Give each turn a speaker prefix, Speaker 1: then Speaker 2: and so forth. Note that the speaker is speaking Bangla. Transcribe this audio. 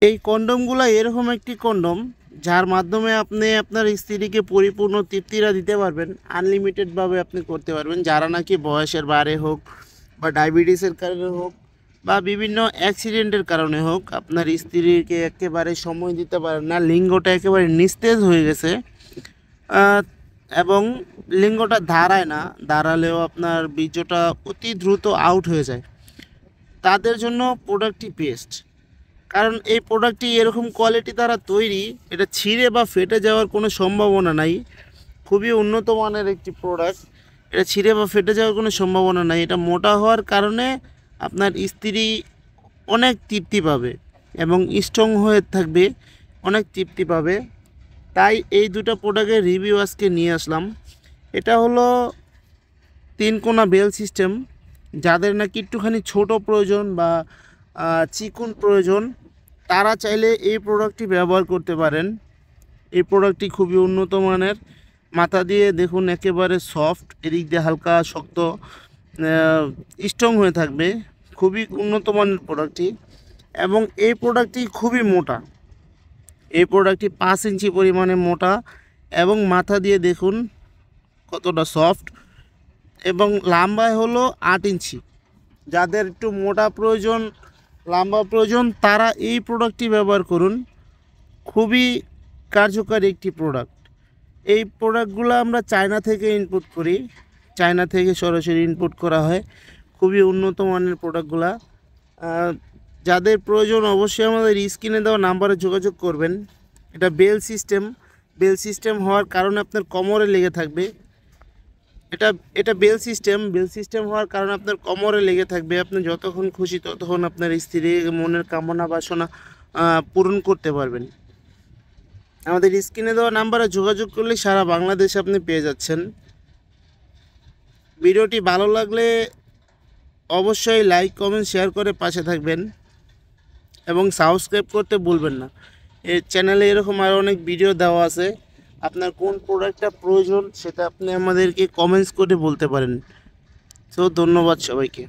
Speaker 1: এই কন্ডমগুলো এরকম একটি কন্ডম যার মাধ্যমে আপনি আপনার স্ত্রীকে পরিপূর্ণ তৃপ্তিটা দিতে পারবেন। আনলিমিটেডভাবে আপনি করতে পারবেন। যারা নাকি বয়সের বারে হোক বা ডায়াবেটিসের কারণে হোক বা বিভিন্ন অ্যাক্সিডেন্টের কারণে হোক আপনার স্ত্রীকে একেবারে সময় দিতে পারেন না, লিঙ্গটা একেবারে নিস্তেজ হয়ে গেছে এবং লিঙ্গটা দাঁড়ায় না, দাঁড়ালেও আপনার বীর্যটা অতি দ্রুত আউট হয়ে যায়, তাদের জন্য প্রোডাক্টটি বেস্ট। কারণ এই প্রোডাক্টটি এরকম কোয়ালিটি দ্বারা তৈরি, এটা ছিঁড়ে বা ফেটে যাওয়ার কোনো সম্ভাবনা নাই। খুবই উন্নত মানের একটি প্রোডাক্ট, এটা ছিঁড়ে বা ফেটে যাওয়ার কোনো সম্ভাবনা নাই। এটা মোটা হওয়ার কারণে আপনার স্ত্রী অনেক তৃপ্তি পাবে এবং স্ট্রং হয়ে থাকবে, অনেক তৃপ্তি পাবে। তাই এই দুটো প্রোডাক্টের রিভিউ আজকে নিয়ে আসলাম। এটা হলো 3 কোণা বেল সিস্টেম। যাদের নাকি একটুখানি ছোট প্রয়োজন বা চিকন প্রয়োজন, তারা চাইলে এই প্রোডাক্টটি ব্যবহার করতে পারেন। এই প্রোডাক্টটি খুবই উন্নত মানের। মাথা দিয়ে দেখুন একেবারে সফট, এদিক দিয়ে হালকা শক্ত, স্ট্রং হয়ে থাকবে। খুবই উন্নত মানের প্রোডাক্টটি এবং এই প্রোডাক্টটি খুবই মোটা। এই প্রোডাক্টটি 5 ইঞ্চি পরিমাণে মোটা এবং মাথা দিয়ে দেখুন কতটা সফট এবং লম্বায় হলো 8 ইঞ্চি। যাদের একটু মোটা প্রয়োজন, লম্বা প্রয়োজন, তারা এই প্রোডাক্টটি ব্যবহার করুন। খুবই কার্যকারী একটি প্রোডাক্ট। এই প্রোডাক্টগুলো আমরা চায়না থেকে ইনপুট করি, চায়না থেকে সরাসরি ইনপুট করা হয়। খুবই উন্নত মানের প্রোডাক্টগুলো। যাদের প্রয়োজন অবশ্যই আমাদের স্ক্রিনে দেওয়া নাম্বারে যোগাযোগ করবেন। এটা বেল সিস্টেম, বেল সিস্টেম হওয়ার কারণে আপনার কোমরে লেগে থাকবে। এটা বেল সিস্টেম হওয়ার কারণে আপনার কোমরে লেগে থাকবে। আপনি যতক্ষণ খুশি ততক্ষণ আপনার স্ত্রীর মনের কামনা বাসনা পূরণ করতে পারবেন। আমাদের স্ক্রিনে দেওয়া নাম্বারে যোগাযোগ করলে সারা বাংলাদেশে আপনি পেয়ে যাচ্ছেন। ভিডিওটি ভালো লাগলে অবশ্যই লাইক কমেন্ট শেয়ার করে পাশে থাকবেন এবং সাবস্ক্রাইব করতে ভুলবেন না। এই চ্যানেলে এরকম আরও অনেক ভিডিও দেওয়া আছে। আপনার কোন প্রোডাক্টটা প্রয়োজন সেটা আপনি আমাদেরকে কমেন্টস করে বলতে পারেন। সো ধন্যবাদ সবাইকে।